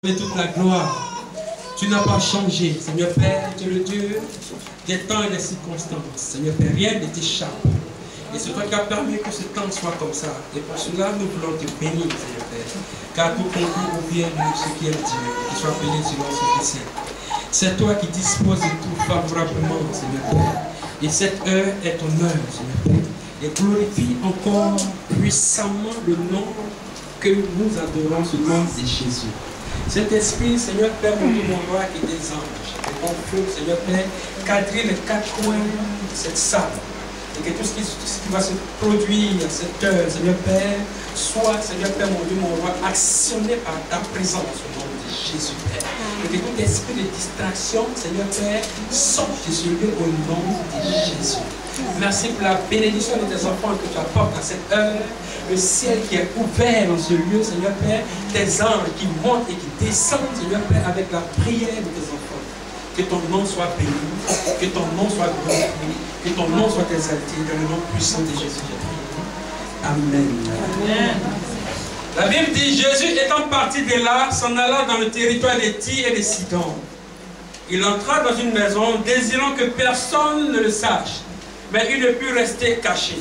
Et toute la gloire. Tu n'as pas changé, Seigneur Père, tu es le Dieu des temps et des circonstances. Seigneur Père, rien ne t'échappe. Et c'est toi qui as permis que ce temps soit comme ça. Et pour cela, nous voulons te bénir, Seigneur Père. Car tout concourt au bien de ceux qui aiment Dieu, qui soient bénis selon son dessein. C'est toi qui disposes de tout favorablement, Seigneur Père. Et cette heure est ton heure, Seigneur Père. Et glorifie encore puissamment le nom que nous adorons, ce nom de Jésus. Cet esprit, Seigneur Père, mon Dieu, mon roi, et des anges, et mon feu, Seigneur Père, cadrer les quatre coins de cette salle. Et que tout ce qui va se produire à cette heure, Seigneur Père, soit, Seigneur Père, mon Dieu, mon roi, actionné par ta présence au nom de Jésus Père. Et que tout esprit de distraction, Seigneur Père, sorte de ce lieu au nom de Jésus. Merci pour la bénédiction de tes enfants que tu apportes à cette heure. Le ciel qui est ouvert dans ce lieu, Seigneur Père. Tes anges qui montent et qui descendent, Seigneur Père, avec la prière de tes enfants. Que ton nom soit béni, que ton nom soit glorifié, que ton nom soit exalté dans le nom puissant de Jésus. Amen. Amen. La Bible dit, Jésus étant parti de là, s'en alla dans le territoire des Tyr et des Sidon. Il entra dans une maison, désirant que personne ne le sache. Mais il ne put rester caché.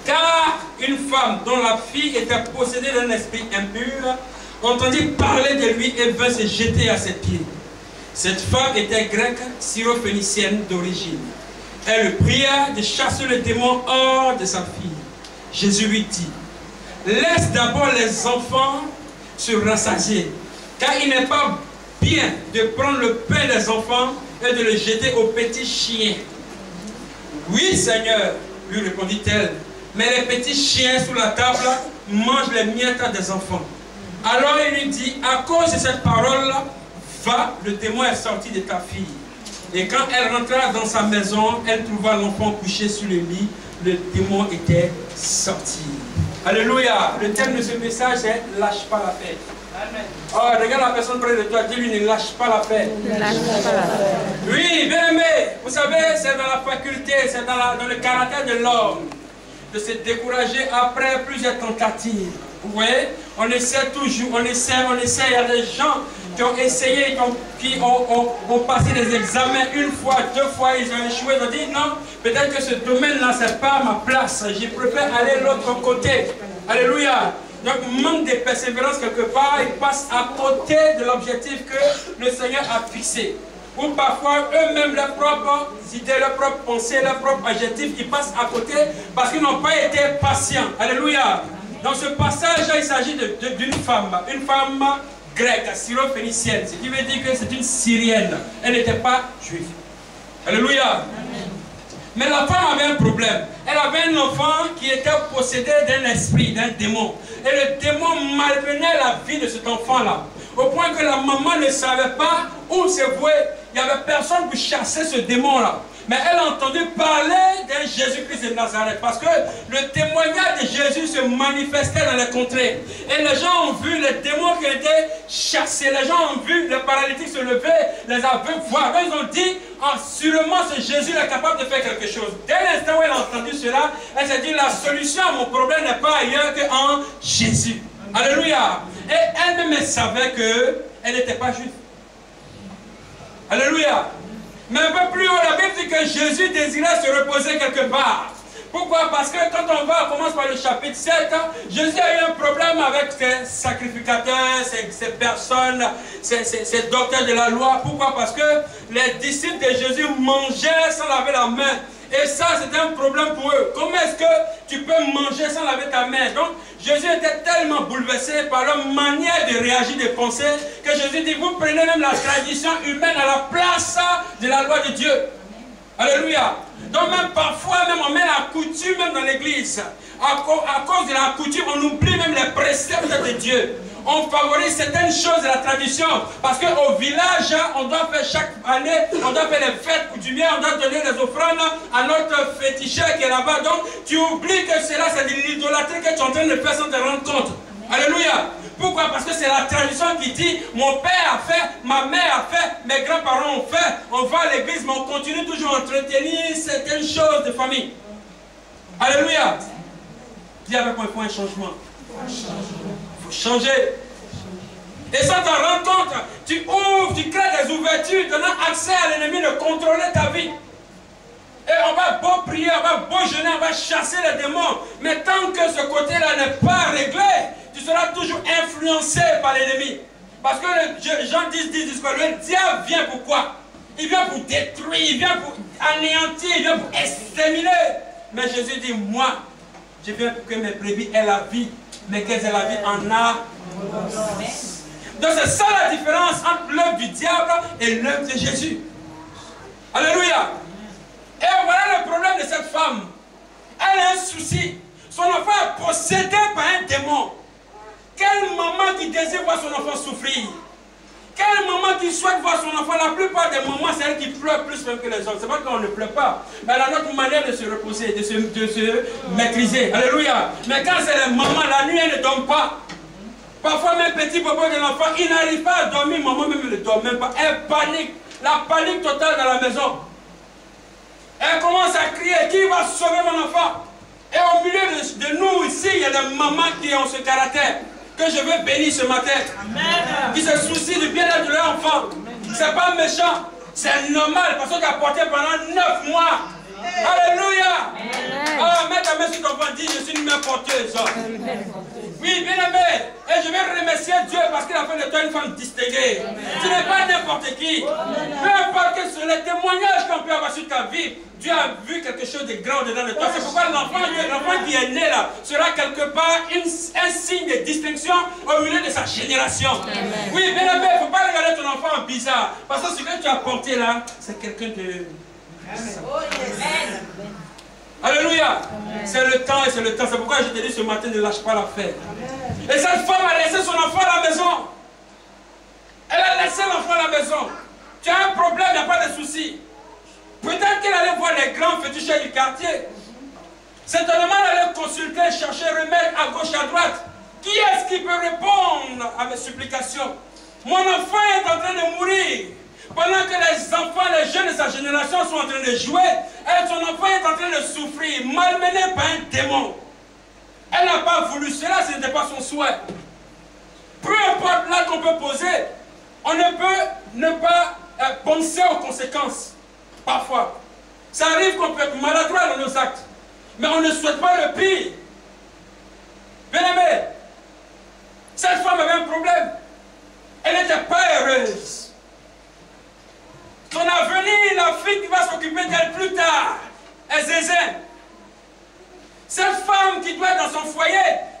Car une femme dont la fille était possédée d'un esprit impur entendit parler de lui et vint se jeter à ses pieds. Cette femme était grecque, syrophénicienne d'origine. Elle le pria de chasser le démon hors de sa fille. Jésus lui dit, laisse d'abord les enfants se rassasier, car il n'est pas bien de prendre le pain des enfants et de le jeter aux petits chiens. Oui, Seigneur, lui répondit-elle, mais les petits chiens sous la table mangent les miettes des enfants. Alors il lui dit, à cause de cette parole-là, va, le démon est sorti de ta fille. Et quand elle rentra dans sa maison, elle trouva l'enfant couché sur le lit, le démon était sorti. Alléluia. Le thème de ce message est « Lâche pas la paix ». Oh, regarde la personne près de toi, dis-lui, ne lâche pas la paix. Ne lâche pas la paix. Oui, bien aimé, vous savez, c'est dans la faculté, c'est dans le caractère de l'homme de se décourager après plusieurs tentatives. Vous voyez, on essaie toujours, on essaie. Il y a des gens qui ont essayé, qui ont passé des examens une fois, deux fois, ils ont échoué, ils ont dit non, peut-être que ce domaine-là, c'est pas ma place, je préfère aller de l'autre côté. Alléluia. Donc, manque de persévérance quelque part, ils passent à côté de l'objectif que le Seigneur a fixé. Ou parfois, eux-mêmes, leurs propres idées, leurs propres pensées, leurs propres adjectifs, ils passent à côté parce qu'ils n'ont pas été patients. Alléluia. Dans ce passage, il s'agit d'une femme grecque, syrophénicienne, ce qui veut dire que c'est une syrienne. Elle n'était pas juive. Alléluia. Mais la femme avait un problème. Elle avait un enfant qui était possédé d'un esprit, d'un démon. Et le démon malmenait la vie de cet enfant-là. Au point que la maman ne savait pas où se vouer. Il n'y avait personne pour chasser ce démon-là. Mais elle a entendu parler d'un Jésus-Christ de Nazareth. Parce que le témoignage de Jésus se manifestait dans les contrées. Et les gens ont vu les démons qui étaient chassés. Les gens ont vu les paralytiques se lever, les aveugles voir. Donc ils ont dit, ah, sûrement ce Jésus est capable de faire quelque chose. Dès l'instant où elle a entendu cela, elle s'est dit, la solution à mon problème n'est pas ailleurs qu'en Jésus. Alléluia. Et elle-même savait qu'elle n'était pas juive. Alléluia. Mais un peu plus haut, la Bible dit que Jésus désirait se reposer quelque part. Pourquoi? Parce que quand on commence par le chapitre 7, Jésus a eu un problème avec ses sacrificateurs, ces personnes, ces docteurs de la loi. Pourquoi? Parce que les disciples de Jésus mangeaient sans laver la main. Et ça, c'était un problème pour eux. Comment est-ce que tu peux manger sans laver ta main? Donc, Jésus était tellement bouleversé par leur manière de réagir, de penser, que Jésus dit, vous prenez même la tradition humaine à la place de la loi de Dieu. Alléluia. Donc même parfois, même on met la coutume même dans l'église. À cause de la coutume, on oublie même les préceptes de Dieu. On favorise certaines choses de la tradition. Parce qu'au village, on doit faire chaque année, on doit faire les fêtes coutumières, on doit donner les offrandes à notre féticheur qui est là-bas. Donc tu oublies que cela, c'est de l'idolâtrie que tu es en train de faire sans te rendre compte. Alléluia. Pourquoi? Parce que c'est la tradition qui dit, mon père a fait, ma mère a fait, mes grands-parents ont fait, on va à l'église, mais on continue toujours à entretenir certaines choses de famille. Alléluia. Dis avec moi, il faut un changement. Il faut changer. Et sans t'en rendre compte, tu ouvres, tu crées des ouvertures, donnant accès à l'ennemi de contrôler ta vie. Et on va beau prier, on va beau jeûner, on va chasser les démons. Mais tant que ce côté-là n'est pas réglé, tu seras toujours influencé par l'ennemi. Parce que Jean 10 dit que le diable vient pour quoi? Il vient pour détruire, il vient pour anéantir, il vient pour exterminer. Mais Jésus dit, moi, je viens pour que mes brebis aient la vie, mais qu'elles aient la vie en abondance. Donc c'est ça la différence entre l'œuvre du diable et l'œuvre de Jésus. Alléluia. Et voilà le problème de cette femme. Elle a un souci. Son enfant est possédé par un démon. Quelle maman qui désire voir son enfant souffrir? Quelle maman qui souhaite voir son enfant? La plupart des mamans, c'est elle qui pleure plus même que les autres. C'est pas qu'on ne pleure pas. Mais elle a notre manière de se reposer, de se maîtriser. Alléluia. Mais quand c'est les mamans, la nuit, elle ne dort pas. Parfois, même petit papa de l'enfant, il n'arrive pas à dormir. Maman même ne dort même pas. Elle panique. La panique totale dans la maison. Elle commence à crier, qui va sauver mon enfant? Et au milieu de nous ici, il y a des mamans qui ont ce caractère que je veux bénir ce matin. Amen. Qui se soucient du bien-être de leur enfant. C'est pas méchant, c'est normal parce que tu as porté pendant 9 mois. Alléluia. Oh, mets ta main sur ton ventre, dis, je suis une main porteuse. Oui, bien aimé. Et je vais remercier Dieu parce qu'il a fait de toi une femme distinguée. Tu n'es pas n'importe qui. Peu importe que sur les témoignages qu'on peut avoir sur ta vie, Dieu a vu quelque chose de grand dedans de toi. C'est pourquoi l'enfant qui est né là sera quelque part un signe de distinction au milieu de sa génération. Amen. Oui, bien aimé, il ne faut pas regarder ton enfant en bizarre. Parce que ce que tu as porté là, c'est quelqu'un de... Amen. Alléluia. C'est le temps et c'est le temps. C'est pourquoi je te dis ce matin, ne lâche pas l'affaire. Et cette femme a laissé son enfant à la maison. Elle a laissé l'enfant à la maison. Tu as un problème, il n'y a pas de souci. Peut-être qu'elle allait voir les grands féticheurs du quartier. Certainement, elle allait consulter, chercher remède à gauche, à droite. Qui est-ce qui peut répondre à mes supplications? Mon enfant est en train de mourir. Pendant que les enfants, les jeunes de sa génération sont en train de jouer, son enfant est en train de souffrir, malmené par un démon. Elle n'a pas voulu cela, ce n'était pas son souhait. Peu importe là qu'on peut poser, on ne peut ne pas penser aux conséquences. Parfois. Ça arrive qu'on peut être maladroit dans nos actes, mais on ne souhaite pas le pire. Bien aimé, cette femme avait un problème. Elle n'était pas heureuse. Son avenir, la fille qui va s'occuper d'elle plus tard, est zézin. Cette femme qui doit être dans son foyer,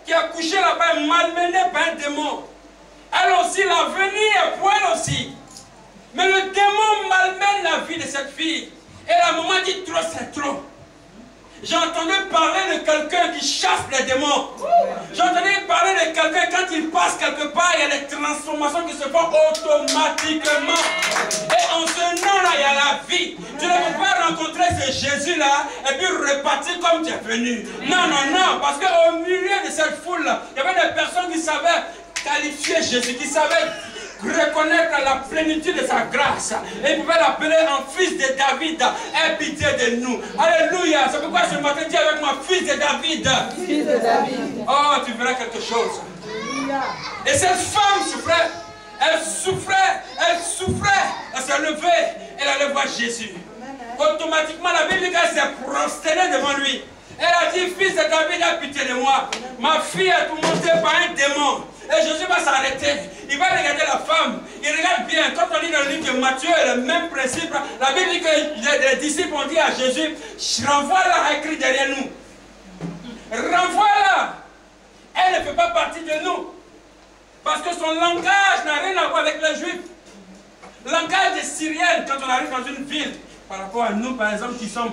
qui a couché là-bas, malmenée par un démon. Elle aussi, l'avenir est pour elle aussi. Mais le démon malmène la vie de cette fille. Et la maman dit trop, c'est trop. J'ai entendu parler de quelqu'un qui chasse les démons. J'ai entendu parler de quelqu'un, quand il passe quelque part, il y a des transformations qui se font automatiquement. Et en ce nom-là, il y a la vie. Tu ne peux pas rencontrer ce Jésus-là et puis repartir comme tu es venu. Non, non, non. Parce qu'au milieu de cette foule-là, il y avait des personnes qui savaient qualifier Jésus, qui savaient reconnaître la plénitude de sa grâce. Et il pouvait l'appeler en fils de David. Aie pitié de nous. Alléluia. C'est pourquoi ce matin, dis avec moi, fils de David. Fils de David. Oh, tu verras quelque chose. Et cette femme souffrait. Elle souffrait. Elle souffrait. Elle s'est levée. Elle allait voir Jésus. Automatiquement, la Bible dit qu'elle s'est prosternée devant lui. Elle a dit, fils de David, aie pitié de moi. Ma fille est tourmentée par un démon. Et Jésus va s'arrêter. Il va regarder la femme. Il regarde bien. Quand on lit dans le livre de Matthieu, le même principe. La Bible dit que les disciples ont dit à Jésus, renvoie-la, écrit derrière nous. Renvoie-la. Elle ne fait pas partie de nous. Parce que son langage n'a rien à voir avec les Juifs. Le langage des Syriens, quand on arrive dans une ville, par rapport à nous, par exemple, qui sommes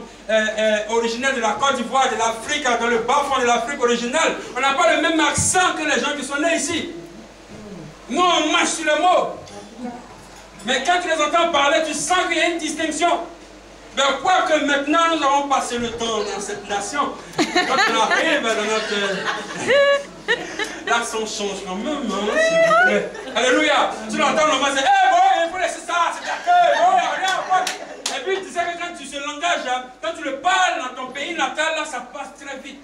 originaires de la Côte d'Ivoire, de l'Afrique, dans le bas-fond de l'Afrique originale, on n'a pas le même accent que les gens qui sont nés ici. Nous, on marche sur le mot. Mais quand tu les entends parler, tu sens qu'il y a une distinction. Mais quoi que maintenant, nous avons passé le temps dans cette nation. Quand on arrive dans notre... L'accent change quand même, hein, s'il vous plaît. Alléluia. Tu l'entends, on va dire, eh bon, il faut laisser ça, c'est d'accueil, bon, rien. Et puis tu sais que quand tu ce langage, quand tu le parles dans ton pays natal, là, ça passe très vite.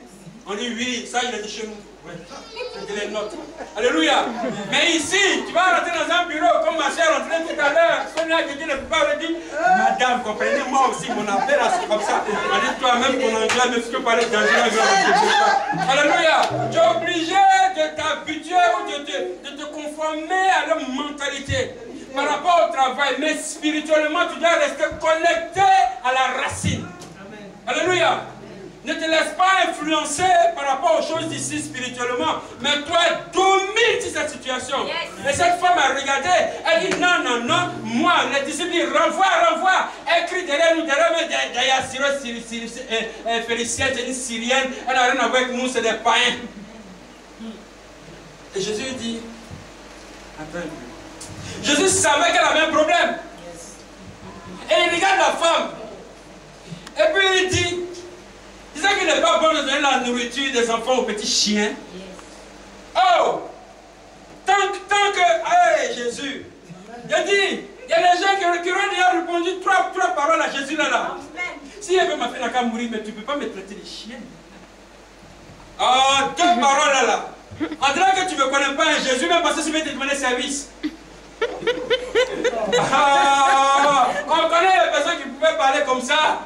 On dit oui, ça il est de chez nous. Ouais. C'était les notes. Alléluia. Mais ici, tu vas rentrer dans un bureau comme ma soeur rentrait tout à l'heure. Sonia qui dit ne peut pas le dire. Madame, comprenez-moi aussi, mon appel c'est comme ça. On dit toi-même ton anglais, mais tu peux parler d'anglais. Alléluia. Tu es obligé de t'habituer ou de te conformer à leur mentalité par rapport au travail. Mais spirituellement, tu dois rester connecté à la racine. Alléluia. Ne te laisse pas influencer par rapport aux choses d'ici spirituellement. Mais toi, domine cette situation. Yes. Et cette femme a regardé. Elle dit non, non, non. Moi, les disciples disent renvoie, renvoie. Elle crie derrière nous, derrière Phélicienne, c'est une Syrienne. Elle n'a rien à voir avec nous, c'est des païens. Et Jésus dit attends. Jésus savait qu'elle avait un problème. Et il regarde la femme. Et puis il dit disait qu'il n'est pas bon de donner la nourriture des enfants aux petits chiens. Oh! Tant que... Hey, Jésus! Il a dit, il y a des gens qui auraient déjà répondu trois paroles à Jésus là. Si elle veut m'appeler à mourir, mais tu ne peux pas me traiter de chien. Oh, 2 paroles là. En disant que tu ne me connais pas, Jésus, même parce que tu veux te demander service. On connaît les personnes qui pouvaient parler comme ça.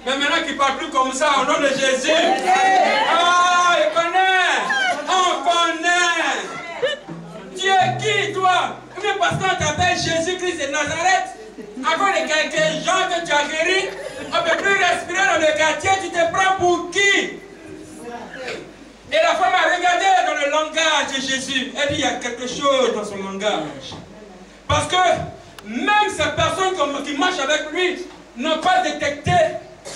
Mais maintenant qu'il ne parle plus comme ça, au nom de Jésus. Ah, il connaît. On connaît. Tu es qui, toi? Même parce qu'on t'appelle Jésus-Christ de Nazareth. À cause de quelques gens que tu as guéris, on ne peut plus respirer dans le quartier. Tu te prends pour qui? Et la femme a regardé dans le langage de Jésus. Elle dit, il y a quelque chose dans son langage. Parce que même ces personnes qui marchent avec lui n'ont pas détecté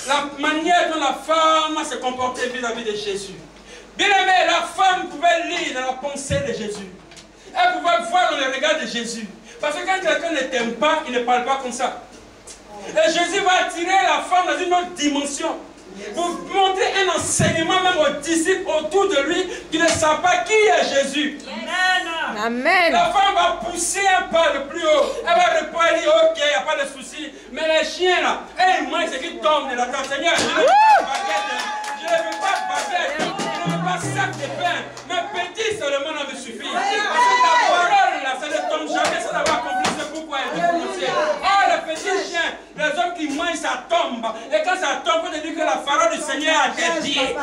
la manière dont la femme se comportait vis-à-vis de Jésus. Bien aimé, la femme pouvait lire dans la pensée de Jésus. Elle pouvait voir dans le regard de Jésus. Parce que quand quelqu'un ne t'aime pas, il ne parle pas comme ça. Et Jésus va attirer la femme dans une autre dimension. Pour montrer un enseignement même aux disciples autour de lui qui ne savent pas qui est Jésus. Amen. Amen. La femme va pousser un pas le plus haut. Elle va répondre, elle dit ok, il n'y a pas de souci. Mais les chiens là, ils mangent ce qui tombe de la terre. Seigneur, je ne veux pas baguette. Je ne veux pas baguette. Je ne veux pas sac de pain. Mais petit seulement ça me suffit. Parce que ta parole là, ça ne tombe jamais sans avoir accompli ce pourquoi elle est prononcée. Oh, les petits chiens, les hommes qui mangent, ça tombe. Et quand ça tombe, on te dit que la parole du Seigneur a des pieds.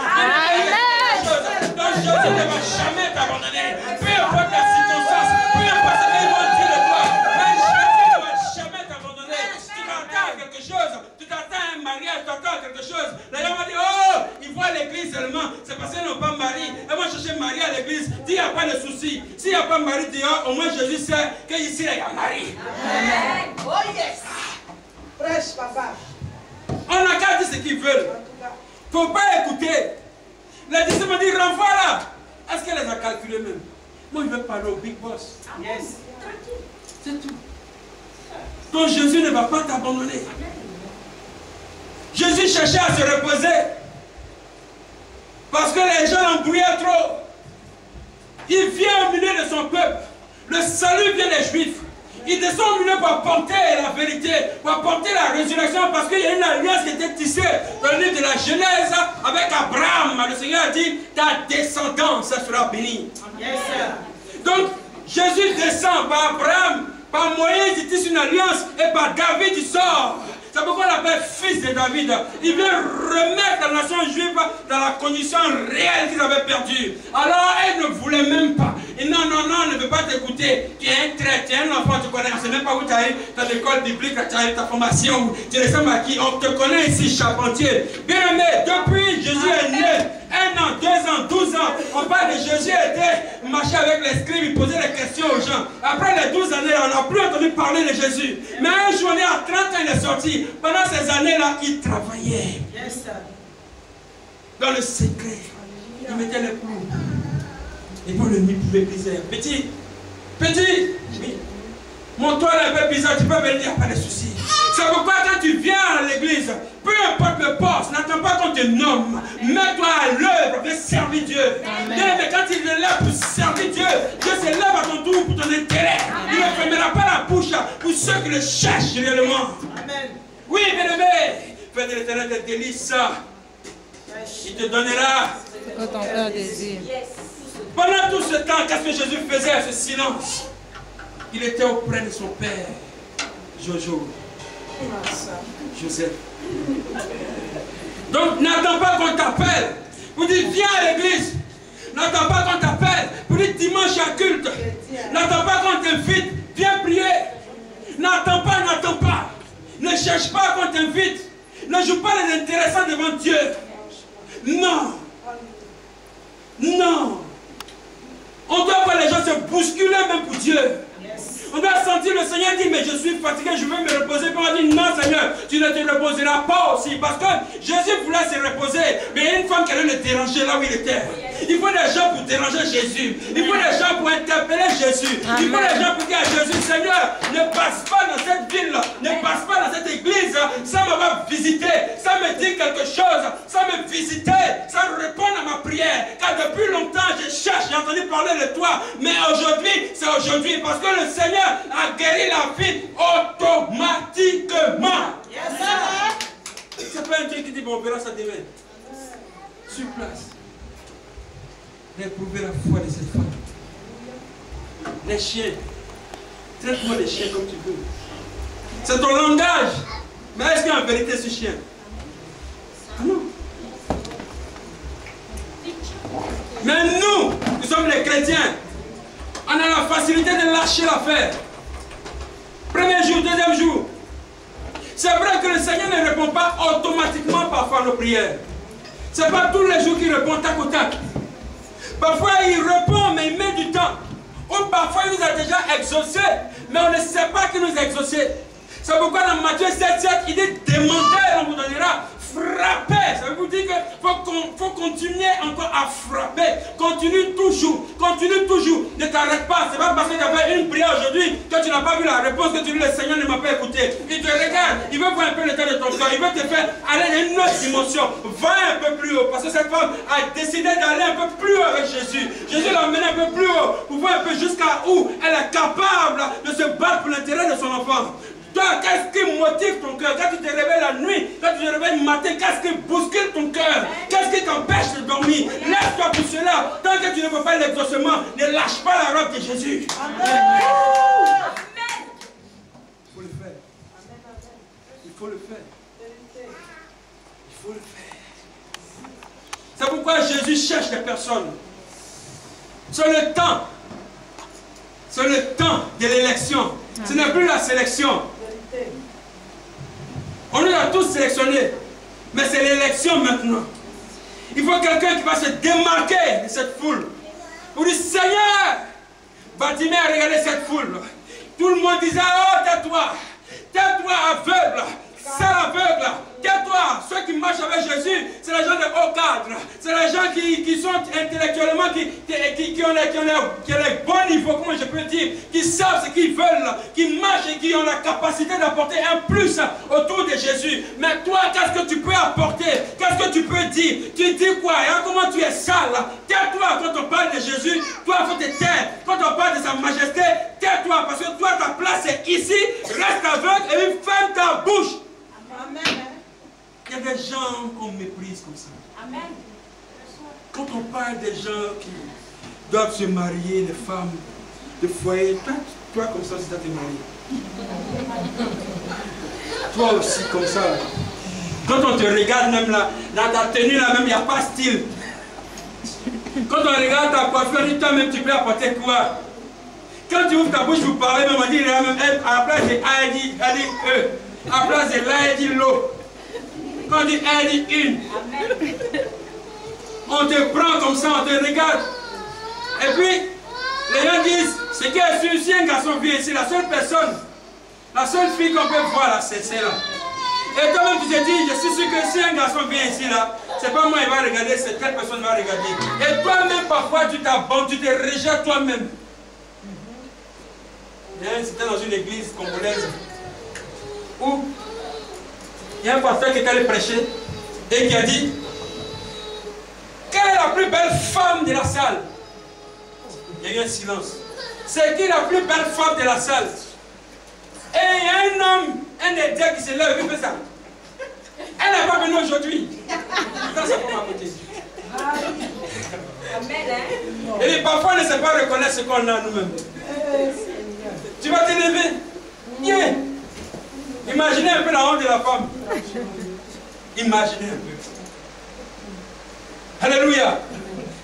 Donc Jésus ne va jamais t'abandonner. Peu importe la circonstance, peu importe ce qu'ils vont dire de toi, mais Jésus ne va jamais t'abandonner. Tu t'attends à quelque chose, tu t'attends à un mariage, tu t'attends à quelque chose. Les gens vont dire, oh, ils voient l'église seulement, c'est parce qu'ils n'ont pas mari. Ils vont chercher mari à l'église, il n'y a pas de souci. S'il n'y a pas mari dehors, au moins Jésus sait qu'ici il y a mari. Amen. Oh yes. Prêche, papa. On n'a qu'à dire ce qu'ils veulent. Il ne faut pas écouter. Les disciples m'ont dit, renvoie là. Est-ce qu'elle les a calculés même? Moi, je vais parler au big boss. Yes. C'est tout. Donc Jésus ne va pas t'abandonner. Jésus cherchait à se reposer. Parce que les gens embrouillaient trop. Il vient au milieu de son peuple. Le salut vient des Juifs. Il descend au milieu pour apporter la vérité, pour apporter la résurrection, parce qu'il y a une alliance qui était tissée dans le livre de la Genèse avec Abraham. Le Seigneur a dit, ta descendance sera bénie. Yes, donc, Jésus descend par Abraham, par Moïse, il tisse une alliance, et par David, il sort. C'est pourquoi on l'appelle fils de David. Il vient remettre la nation juive dans la condition réelle qu'ils avaient perdue. Alors, elle ne voulait même pas. Et non, non, non, on ne veut pas t'écouter. Tu es un traître, tu es un enfant, tu connais. On ne sait même pas où tu as eu ton école biblique, tu as eu ta formation. Tu ressembles à qui? On te connaît ici, charpentier. Bien aimé, depuis Jésus est né, 1 an, 2 ans, 12 ans, on parle de Jésus était marché avec les scribes, il posait des questions aux gens. Après les 12 années, on n'a plus entendu parler de Jésus. Mais un jour, à 30 ans, il est sorti. Pendant ces années-là, il travaillait. Yes, dans le secret. Il mettait les clous. Et puis le nuit pouvait briser. Petit, oui. Mon toit est un peu bizarre, tu peux venir, il n'y a pas de souci. C'est pourquoi quand tu viens à l'église, peu importe le poste, n'attends pas qu'on te nomme. Mets-toi à l'œuvre, viens servir Dieu. Mais quand il est là pour servir Dieu, Dieu se lève à ton tour pour ton intérêt. Il ne fermera pas la bouche pour ceux qui le cherchent réellement. Amen. Oui, bien-aimé, Père de l'Éternel des délices, il te donnera que ton cœur désire. Pendant tout ce temps, qu'est-ce que Jésus faisait à ce silence? Il était auprès de son père, Jojo, Joseph. Donc n'attends pas qu'on t'appelle pour dire viens à l'église. N'attends pas qu'on t'appelle pour dire dimanche à culte. N'attends pas qu'on t'invite, viens prier. N'attends pas, n'attends pas. Ne cherche pas qu'on t'invite. Ne joue pas les intéressants devant Dieu. Non. Non. On doit voir les gens se bousculer même pour Dieu. On doit sentir le Seigneur dire, mais je suis fatigué, je veux me reposer. Puis on dit, non Seigneur, tu ne te reposeras pas aussi. Parce que Jésus voulait se reposer, mais il y a une femme qui allait le déranger là où il était. Il faut des gens pour déranger Jésus. Il faut des gens pour interpeller Jésus. Il faut des gens pour dire à Jésus, Seigneur, ne passe pas dans cette ville-là, ne passe pas dans cette église, ça me va visiter, ça me dit quelque chose, ça me visiter, ça répond à ma prière. Car depuis longtemps, je cherche, j'ai entendu parler de toi, mais aujourd'hui, c'est aujourd'hui, parce que le Seigneur a guéri la vie automatiquement. C'est pas un truc qui dit, bon, on verra ça demain. Sur place. D'éprouver la foi de cette femme. Les chiens. Traite-moi les chiens comme tu veux. C'est ton langage. Mais est-ce qu'il y a en vérité ce chien? Ah non. Mais nous, nous sommes les chrétiens. On a la facilité de lâcher l'affaire. Premier jour, deuxième jour. C'est vrai que le Seigneur ne répond pas automatiquement parfois à nos prières. Ce n'est pas tous les jours qu'il répond tac au tac. Parfois il répond mais il met du temps. Ou parfois il nous a déjà exaucés, mais on ne sait pas qu'il nous a exaucés. C'est pourquoi dans Matthieu 7,7 il dit demandez et on vous donnera. Frapper, ça veut dire qu'il faut continuer encore à frapper. Continue toujours, ne t'arrête pas. C'est pas parce que tu as fait une prière aujourd'hui que tu n'as pas vu la réponse, que tu dis le Seigneur ne m'a pas écouté. Il te regarde, il veut voir un peu l'état de ton cœur, il veut te faire aller dans une autre dimension. Va un peu plus haut, parce que cette femme a décidé d'aller un peu plus haut avec Jésus. Jésus l'a emmené un peu plus haut pour voir un peu jusqu'à où elle est capable de se battre pour l'intérêt de son enfant. Toi, qu'est-ce qui motive ton cœur? Quand tu te réveilles la nuit, quand tu te réveilles le matin, qu'est-ce qui bouscule ton cœur? Qu'est-ce qui t'empêche de dormir? Laisse-toi pour cela. Tant que tu ne veux pas l'exaucement, ne lâche pas la robe de Jésus. Amen. Il faut le faire. Il faut le faire. Il faut le faire. C'est pourquoi Jésus cherche des personnes. C'est le temps. C'est le temps de l'élection. Ce n'est plus la sélection. On nous a tous sélectionnés. Mais c'est l'élection maintenant. Il faut quelqu'un qui va se démarquer de cette foule. Pour dire, Seigneur, Bartimée a regardé cette foule. Tout le monde disait, oh, tais-toi. Tais-toi, aveugle. Sale aveugle. Tais-toi. Ceux qui marchent avec Jésus, c'est les gens de haut cadre. C'est les gens qui sont intellectuellement, qui ont les bons niveaux, comment je peux dire, qui savent ce qu'ils veulent, qui marchent et qui ont la capacité d'apporter un plus autour de Jésus. Mais toi, qu'est-ce que tu peux apporter? Qu'est-ce que tu peux dire? Tu dis quoi? Hein? Comment tu es sale? Tais-toi quand on parle de Jésus. Toi, il faut te taire. Quand on parle de sa majesté, tais-toi. Parce que toi, ta place est ici. Reste aveugle et ferme ta bouche. Amen. Il y a des gens qu'on méprise comme ça. Amen. Quand on parle des gens qui doivent se marier, des femmes de foyer, toi comme ça, si tu as te marier. Toi aussi comme ça. Quand on te regarde même là, dans ta tenue là même, il n'y a pas style. Quand on regarde ta coiffure, toi-même tu peux apporter quoi? Quand tu ouvres ta bouche pour parler, même on dit là même, à la place de A, elle dit E. À la place de là, elle dit l'eau. Quand on dit elle dit une. On te prend comme ça, on te regarde. Et puis, les gens disent, c'est que si un garçon vient ici, la seule personne, la seule fille qu'on peut voir là, c'est celle-là. Et toi-même tu te dis, je suis sûr que si un garçon vient ici là, c'est pas moi qui va regarder, c'est telle personne qui va regarder. Et toi-même parfois tu t'abandonnes, tu te rejettes toi-même. C'était dans une église congolaise où il y a un pasteur qui est allé prêcher et qui a dit, quelle est la plus belle femme de la salle? Il y a eu un silence. C'est qui la plus belle femme de la salle? Et il y a un homme, un des dieux qui se lève et fait ça. Elle n'est pas venue aujourd'hui. Ça, c'est pour ma côté. Et parfois, on ne sait pas reconnaître ce qu'on a nous-mêmes. Tu vas te lever. Viens. Imaginez un peu la honte de la femme. Imaginez un peu. Alléluia.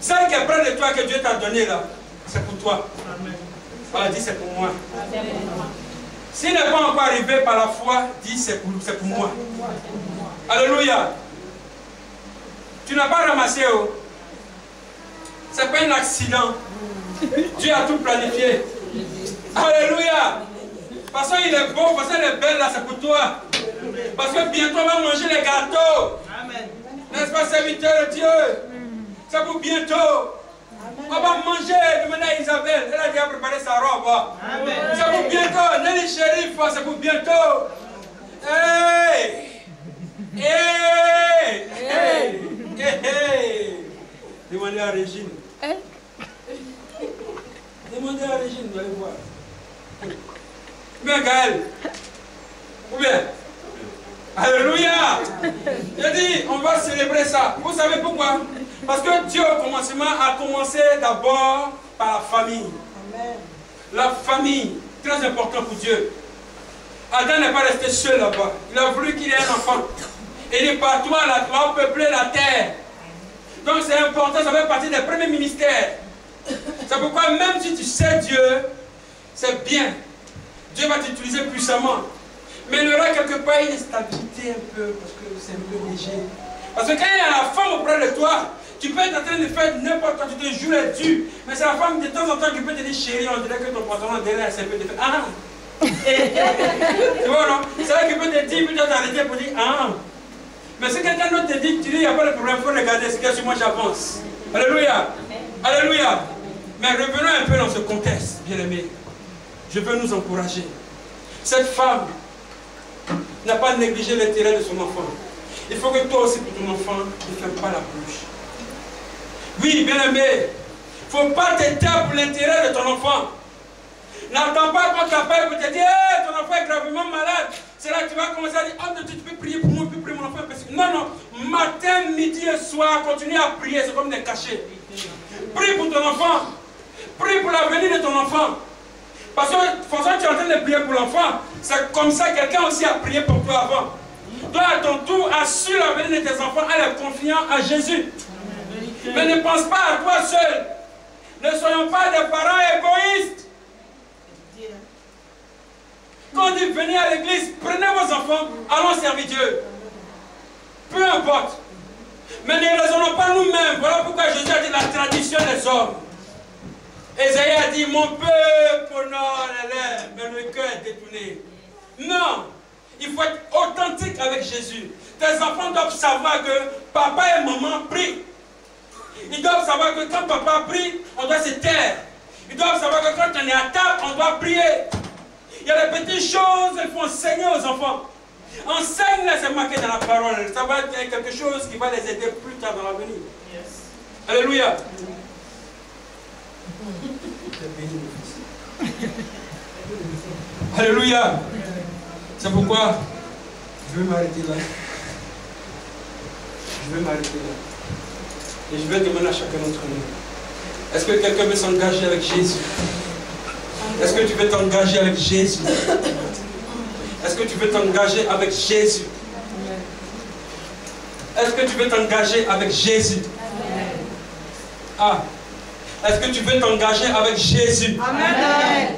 Celle qui est près de toi, que Dieu t'a donné là, c'est pour toi. Alors dis c'est pour moi. S'il n'est pas encore arrivé par la foi, dis c'est pour moi. Alléluia. Tu n'as pas ramassé. Oh. C'est pas un accident. Dieu a tout planifié. Alléluia. Parce qu'il est beau, parce qu'il est belle là, c'est pour toi. Parce que bientôt on va manger les gâteaux. N'est-ce pas, serviteur de Dieu? C'est pour bientôt. On va manger, demander à Isabelle. Elle a déjà préparé sa robe. C'est pour bientôt. Nelly Shérif, c'est pour bientôt. Hey! Hey! Hey! Hey! Demandez à Régine. Demandez à Régine, vous allez voir. Bien, Gaël. Ou bien? Alléluia! J'ai dit, on va célébrer ça. Vous savez pourquoi? Parce que Dieu au commencement a commencé d'abord par la famille. Amen. La famille, très important pour Dieu. Adam n'est pas resté seul là-bas. Il a voulu qu'il ait un enfant. Et il est partout là, va peupler la terre. Donc c'est important, ça fait partie des premiers ministères. C'est pourquoi même si tu sais Dieu, c'est bien. Dieu va t'utiliser puissamment. Mais il y aura quelque part une instabilité un peu, parce que c'est un peu léger. Parce que quand il y a la femme auprès de toi, tu peux être en train de faire n'importe quoi, tu te joues les durs. Mais c'est la femme de temps en temps qui peut te dire chérie, on dirait que ton pantalon derrière c'est un peu de fait. Ah! Tu vois non? C'est là qu'il peut te dire, peut-être t'arrêter pour dire ah! Mais si quelqu'un d'autre te dit, tu dis il n'y a pas de problème, il faut regarder ce qu'il y a sur moi, j'avance. Alléluia! Alléluia! Mais revenons un peu dans ce contexte, bien aimé. Je veux nous encourager. Cette femme n'a pas négligé l'intérêt de son enfant. Il faut que toi aussi pour ton enfant, ne ferme pas la bouche. Oui, bien aimé, il ne faut pas te taire pour l'intérêt de ton enfant. N'attends pas qu'on t'appelle pour te dire hey, ton enfant est gravement malade. C'est là que tu vas commencer à dire oh, tu peux prier pour moi, tu peux prier mon enfant. Non, non, matin, midi et soir, continue à prier, c'est comme des cachets. Prie pour ton enfant. Prie pour l'avenir de ton enfant. Parce que de toute façon, tu es en train de prier pour l'enfant. C'est comme ça que quelqu'un aussi a prié pour toi avant. Toi, à ton tour, assure l'avenir de tes enfants en les confiant à Jésus. Mais ne pense pas à toi seul. Ne soyons pas des parents égoïstes. Quand on dit venez à l'église, prenez vos enfants, allons servir Dieu. Peu importe. Mais ne raisonnons pas nous-mêmes. Voilà pourquoi Jésus a dit la tradition des hommes. Ésaïe a dit, mon peuple honore les lèvres, mais le cœur est détourné. Non, il faut être authentique avec Jésus. Tes enfants doivent savoir que papa et maman prient. Ils doivent savoir que quand papa prie, on doit se taire. Ils doivent savoir que quand on est à table, on doit prier. Il y a des petites choses qu'il faut enseigner aux enfants. Enseigne-les, c'est marqué dans la parole. Ça va être quelque chose qui va les aider plus tard dans l'avenir. Yes. Alléluia. Alléluia. C'est pourquoi je vais m'arrêter là. Je vais m'arrêter là. Et je vais demander à chacun d'entre nous. Est-ce que quelqu'un veut s'engager avec Jésus? Est-ce que tu veux t'engager avec Jésus? Est-ce que tu veux t'engager avec Jésus? Est-ce que tu veux t'engager avec Jésus? Ah. Est-ce que tu veux t'engager avec Jésus? Amen.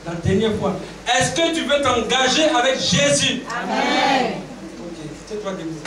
La dernière fois. Est-ce que tu veux t'engager avec Jésus? Amen. Ok, c'est toi debout.